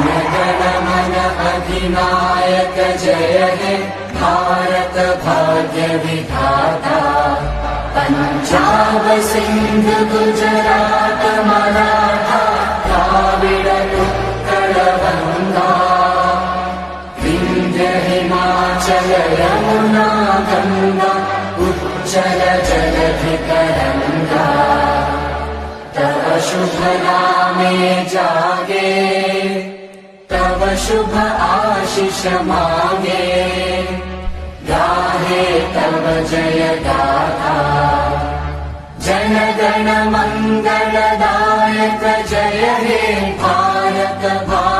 गण मन अधिनायक जय हे भारत भाग्य विधाता। पंजाब सिंध गुजरात मराठा द्राविड़ उत्कल गंगा, विंध्य हिमाचल यमुना गंगा उच्चल जलधि तरंगा। तव शुभ नामे जागे, तव शुभ आशीष मांगे, गाहे तव जय गाथा। जन गण मंगलदायक जय हे भारत भाग्य